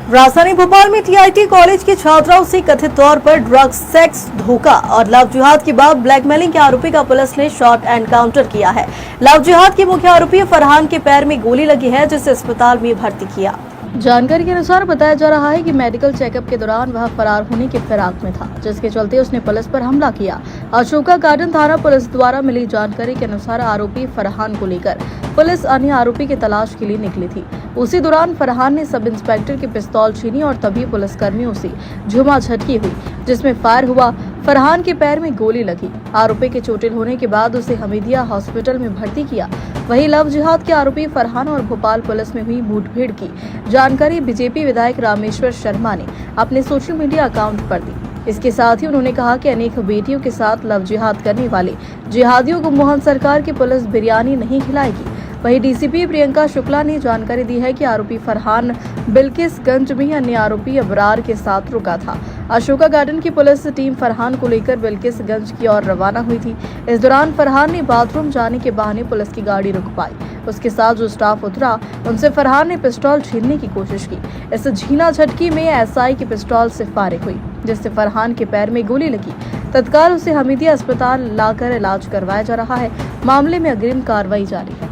राजधानी भोपाल में TIT college की छात्राओं से कथित तौर पर ड्रग्स, सेक्स, धोखा और लव जिहाद के बाद ब्लैकमेलिंग के आरोपी का पुलिस ने शॉर्ट एनकाउंटर किया है। लव जिहाद के मुख्य आरोपी फरहान के पैर में गोली लगी है, जिसे अस्पताल में भर्ती किया। जानकारी के अनुसार बताया जा रहा है कि मेडिकल चेकअप के दौरान वह फरार होने की फिराक में था, जिसके चलते उसने पुलिस पर हमला किया। अशोका गार्डन थाना पुलिस द्वारा मिली जानकारी के अनुसार आरोपी फरहान को लेकर पुलिस अन्य आरोपी की तलाश के लिए निकली थी। उसी दौरान फरहान ने सब इंस्पेक्टर की पिस्तौल छीनी और तभी पुलिसकर्मियों से झूमाझटकी हुई, जिसमें फायर हुआ। फरहान के पैर में गोली लगी। आरोपी के चोटिल होने के बाद उसे हमीदिया हॉस्पिटल में भर्ती किया। वहीं लव जिहाद के आरोपी फरहान और भोपाल पुलिस में हुई मुठभेड़ की जानकारी बीजेपी विधायक रामेश्वर शर्मा ने अपने सोशल मीडिया अकाउंट पर दी। इसके साथ ही उन्होंने कहा कि अनेक बेटियों के साथ लव जिहाद करने वाले जिहादियों को मोहन सरकार की पुलिस बिरयानी नहीं खिलाएगी। वहीं डीसीपी प्रियंका शुक्ला ने जानकारी दी है कि आरोपी फरहान बिल्किसगंज में अन्य आरोपी अबरार के साथ रुका था। अशोका गार्डन की पुलिस टीम फरहान को लेकर बिल्किसगंज की ओर रवाना हुई थी। इस दौरान फरहान ने बाथरूम जाने के बहाने पुलिस की गाड़ी रुक पाई। उसके साथ जो स्टाफ उतरा, उनसे फरहान ने पिस्तौल छीनने की कोशिश की। इस झीना झटकी में एसआई की पिस्तौल से फायरिंग हुई, जिससे फरहान के पैर में गोली लगी। तत्काल उसे हमीदिया अस्पताल लाकर इलाज करवाया जा रहा है। मामले में अग्रिम कार्रवाई जारी है।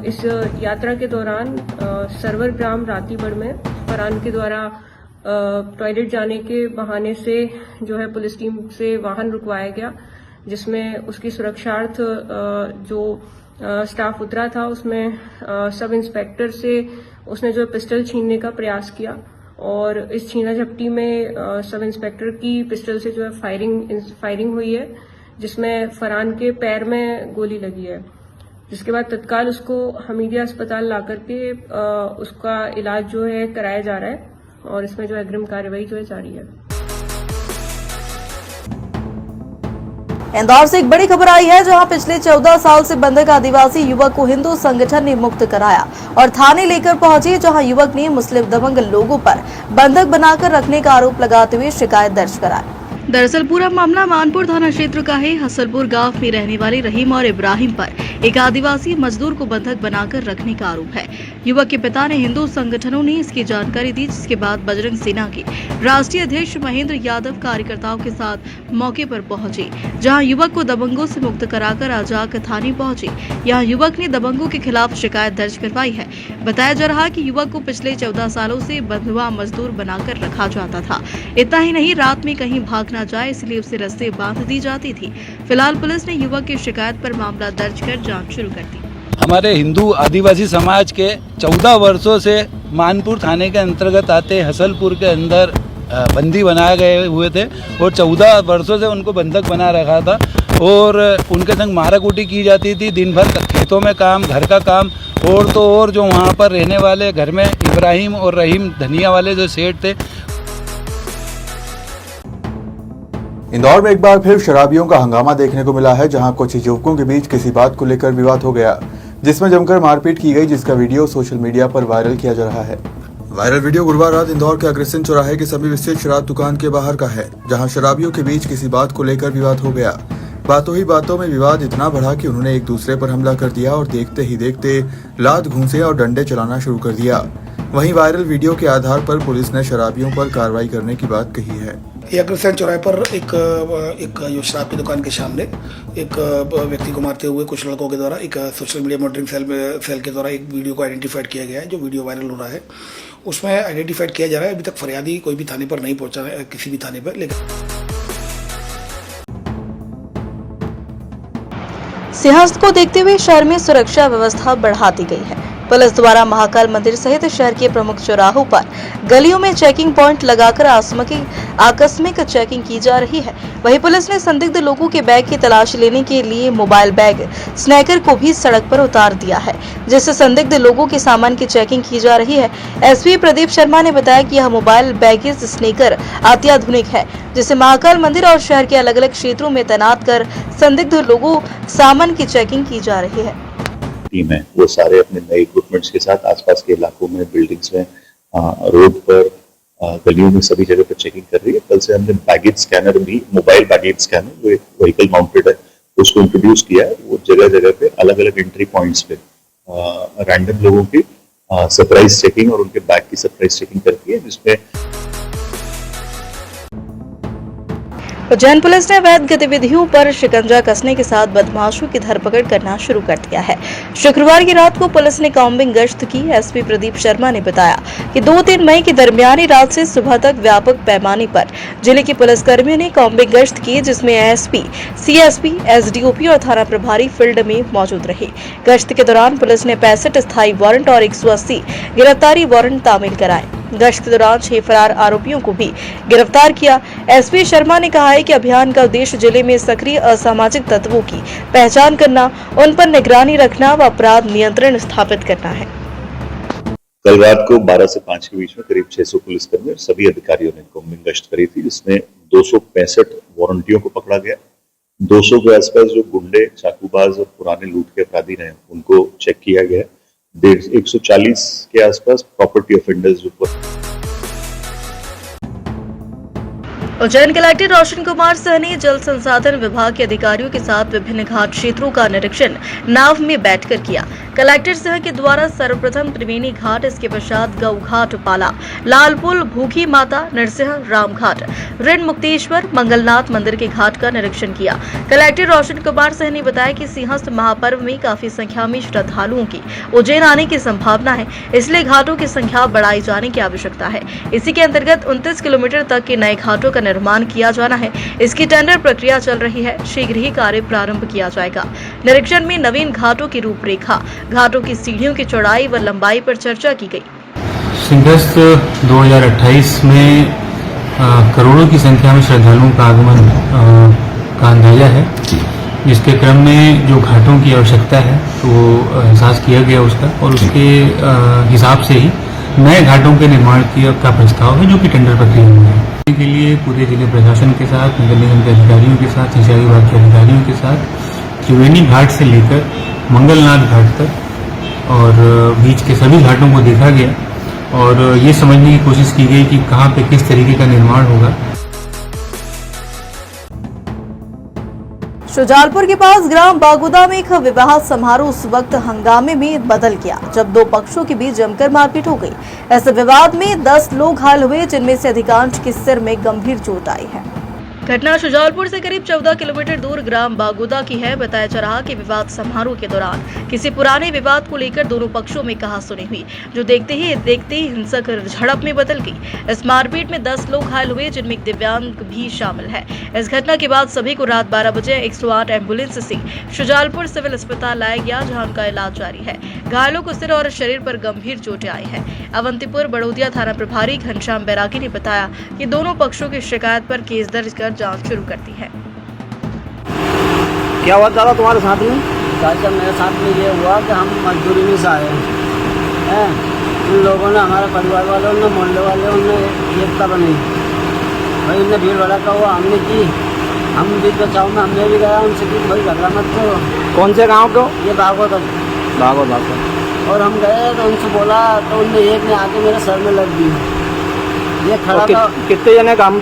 इस यात्रा के दौरान सर्वर ग्राम रातीगढ़ में फरहान के द्वारा टॉयलेट जाने के बहाने से जो है पुलिस टीम से वाहन रुकवाया गया, जिसमें उसकी सुरक्षार्थ जो स्टाफ उतरा था उसमें सब इंस्पेक्टर से उसने जो पिस्टल छीनने का प्रयास किया और इस छीना झपटी में सब इंस्पेक्टर की पिस्टल से जो है फायरिंग हुई है, जिसमें फरहान के पैर में गोली लगी है। जिसके बाद तत्काल उसको हमीदिया अस्पताल ला करके उसका इलाज जो है कराया जा रहा है और इसमें जो अग्रिम कार्रवाई जो है जारी है। इंदौर से एक बड़ी खबर आई है, जहां पिछले 14 साल से बंधक आदिवासी युवक को हिंदू संगठन ने मुक्त कराया और थाने लेकर पहुंचे, जहां युवक ने मुस्लिम दबंग लोगों पर बंधक बनाकर रखने का आरोप लगाते हुए शिकायत दर्ज कराई। दरअसल पूरा मामला मानपुर थाना क्षेत्र का है। हसलपुर गांव में रहने वाले रहीम और इब्राहिम पर एक आदिवासी मजदूर को बंधक बनाकर रखने का आरोप है। युवक के पिता ने हिंदू संगठनों ने इसकी जानकारी दी, जिसके बाद बजरंग सेना के राष्ट्रीय अध्यक्ष महेंद्र यादव कार्यकर्ताओं के साथ मौके पर पहुंचे, जहां युवक को दबंगों से मुक्त कराकर आजाक थाने पहुंचे। यहां युवक ने दबंगों के खिलाफ शिकायत दर्ज करवाई है। बताया जा रहा है कि युवक को पिछले 14 सालों से बंधुआ मजदूर बनाकर रखा जाता था। इतना ही नहीं, रात में कहीं भाग न जाए इसलिए उसे रस्से बांध दी जाती थी। फिलहाल पुलिस ने युवक की शिकायत पर मामला दर्ज कर जांच शुरू कर दी। हमारे हिंदू आदिवासी समाज के 14 वर्षों से मानपुर थाने के अंतर्गत आते हसलपुर के अंदर बंदी बनाए गए हुए थे और 14 वर्षों से उनको बंधक बना रखा था और उनके संग माराकूटी की जाती थी। दिन भर खेतों में काम, घर का काम और तो और जो वहाँ पर रहने वाले घर में इब्राहिम और रहीम धनिया वाले जो सेठ थे। इंदौर में एक बार फिर शराबियों का हंगामा देखने को मिला है, जहां कुछ युवकों के बीच किसी बात को लेकर विवाद हो गया, जिसमें जमकर मारपीट की गई, जिसका वीडियो सोशल मीडिया पर वायरल किया जा रहा है। वायरल वीडियो गुरुवार रात इंदौर के अग्रसेन चौराहे के समीप स्थित शराब दुकान के बाहर का है, जहां शराबियों के बीच किसी बात को लेकर विवाद हो गया। बातों ही बातों में विवाद इतना बढ़ा कि उन्होंने एक दूसरे पर हमला कर दिया और देखते ही देखते लात, घूंसे और डंडे चलाना शुरू कर दिया। वहीं वायरल वीडियो के आधार पर पुलिस ने शराबियों पर कार्रवाई करने की बात कही है। अग्रसेन चौराहे पर एक शराब की दुकान के सामने एक व्यक्ति को मारते हुए कुछ लड़कों के द्वारा एक सोशल मीडिया मॉनिटरिंग सेल के द्वारा एक वीडियो को आइडेंटिफाइड किया गया है, जो वीडियो वायरल हो रहा है। उसमें आइडेंटिफाइड किया जा रहा है, अभी तक फरियादी कोई भी थाने पर नहीं पहुंचा है, किसी भी थाने पर। लेकिन सिंहस्थ को देखते हुए शहर में सुरक्षा व्यवस्था बढ़ा दी गई है। पुलिस द्वारा महाकाल मंदिर सहित शहर के प्रमुख चौराहों पर गलियों में चेकिंग पॉइंट लगाकर आकस्मिक चेकिंग की जा रही है। वहीं पुलिस ने संदिग्ध लोगों के बैग की तलाश लेने के लिए मोबाइल बैग स्नैकर को भी सड़क पर उतार दिया है, जिससे संदिग्ध लोगों के सामान की चेकिंग की जा रही है। एसपी प्रदीप शर्मा ने बताया कि यह मोबाइल बैगेज स्नैकर अत्याधुनिक है, जिसे महाकाल मंदिर और शहर के अलग अलग क्षेत्रों में तैनात कर संदिग्ध लोगों सामान की चेकिंग की जा रही है। टीम है वो सारे अपने नए इक्विपमेंट्स के साथ आसपास के इलाकों में, बिल्डिंग्स में, रोड पर, गलियों में सभी जगह पर चेकिंग कर रही है। कल से हमने बैगेज स्कैनर भी, मोबाइल बैगेज स्कैनर, वो एक व्हीकल माउंटेड है, उसको इंट्रोड्यूस किया है। वो जगह जगह पे अलग अलग एंट्री पॉइंट्स पे रैंडम लोगों की सरप्राइज चेकिंग और उनके बैग की सरप्राइज चेकिंग करती है, जिसमें उज्जैन पुलिस ने अवैध गतिविधियों पर शिकंजा कसने के साथ बदमाशों की धरपकड़ करना शुरू कर दिया है। शुक्रवार की रात को पुलिस ने कॉम्बिंग गश्त की। एसपी प्रदीप शर्मा ने बताया कि 2-3 मई की दरमियानी रात से सुबह तक व्यापक पैमाने पर जिले के पुलिसकर्मियों ने कॉम्बिंग गश्त की, जिसमें एसपी, सीएसपी, एसडीओपी और थाना प्रभारी फील्ड में मौजूद रहे। गश्त के दौरान पुलिस ने 65 स्थायी वारंट और 180 गिरफ्तारी वारंट तामील कराए। गश्त के दौरान 6 फरार आरोपियों को भी गिरफ्तार किया। एसपी शर्मा ने कहा है कि अभियान का उद्देश्य जिले में सक्रिय असामाजिक तत्वों की पहचान करना, उन पर निगरानी रखना व अपराध नियंत्रण स्थापित करना है। कल रात को 12 से 5 के बीच में करीब 600 पुलिसकर्मी और सभी अधिकारियों ने कॉम्बिंग गश्त करी थी, जिसमें 265 वारंटियों को पकड़ा गया। 200 के आसपास जो गुंडे, चाकूबाज और पुराने लूट के अपराधी रहे उनको चेक किया गया। 140 के आसपास प्रॉपर्टी ऑफेंडर्स जो उज्जैन कलेक्टर रोशन कुमार सहनी जल संसाधन विभाग के अधिकारियों के साथ विभिन्न घाट क्षेत्रों का निरीक्षण नाव में बैठकर किया। कलेक्टर सह के द्वारा सर्वप्रथम त्रिवेणी घाट, इसके पश्चात गौ घाट, पाला, लालपुल, भूखी माता, नरसिंह, रामघाट, ऋण मुक्तेश्वर, मंगलनाथ मंदिर के घाट का निरीक्षण किया। कलेक्टर रोशन कुमार सहनी ने बताया कि सिंहस्थ महापर्व में काफी संख्या में श्रद्धालुओं की उज्जैन आने की संभावना है, इसलिए घाटों की संख्या बढ़ाई जाने की आवश्यकता है। इसी के अंतर्गत 29 किलोमीटर तक के नए घाटों का निर्माण किया जाना है। इसकी टेंडर प्रक्रिया चल रही है, शीघ्र ही कार्य प्रारंभ किया जाएगा। निरीक्षण में नवीन घाटों की रूपरेखा, घाटों की सीढ़ियों की चौड़ाई व लंबाई पर चर्चा की गई। सिंहस्थ 2028 में करोड़ों की संख्या में श्रद्धालुओं का आगमन का अंदाजा है, जिसके क्रम में जो घाटों की आवश्यकता है तो वो एहसास किया गया उसका, और उसके हिसाब से ही नए घाटों के निर्माण का प्रस्ताव है, जो कि टेंडर प्रक्रिया में है। के लिए पूरे जिले प्रशासन के साथ, नगर निगम के अधिकारियों के साथ, सिंचाई विभाग के अधिकारियों के साथ त्रिवेणी घाट से लेकर मंगलनाथ घाट तक और बीच के सभी घाटों को देखा गया और ये समझने की कोशिश की गई कि कहाँ पे किस तरीके का निर्माण होगा। शुजालपुर के पास ग्राम बागुदा में एक विवाह समारोह उस वक्त हंगामे में बदल गया जब दो पक्षों के बीच जमकर मारपीट हो गई। ऐसे विवाद में 10 लोग घायल हुए, जिनमें से अधिकांश के सिर में गंभीर चोट आई है। घटना शुजालपुर से करीब 14 किलोमीटर दूर ग्राम बागुदा की है। बताया जा रहा कि विवाद समारोह के दौरान किसी पुराने विवाद को लेकर दोनों पक्षों में कहासुनी हुई, जो देखते ही हिंसक झड़प में बदल गई। इस मारपीट में 10 लोग घायल हुए, जिनमें एक दिव्यांग भी शामिल है। इस घटना के बाद सभी को रात 12 बजे 108 एम्बुलेंस से शुजालपुर सिविल अस्पताल लाया गया, जहां उनका इलाज जारी है। घायलों को सिर और शरीर पर गंभीर चोटें आई है। अवंतीपुर बड़ौदिया थाना प्रभारी घनश्याम बैरागी ने बताया कि दोनों पक्षों की शिकायत पर केस दर्ज कर जांच शुरू कर दी है। क्या हुआ दादा तुम्हारे साथ में? चाचा मेरे साथ में ये हुआ कि हम मजदूरी में से आए हैं। उन लोगों ने, हमारे परिवार वालों ने, मोहल्ले वालों ने एकता बनाई भाई, उनने भीड़ भड़का हुआ, हमने की, हम बीच बचाव में हमने भी गया उनसे कि भाई झगड़ा मत करो। कौन से गांव को? ये बागोदा और हम गए तो उनसे बोला तो उनने एक ने आके मेरे सर में लग दी। ये खड़ा था। कितने जने काम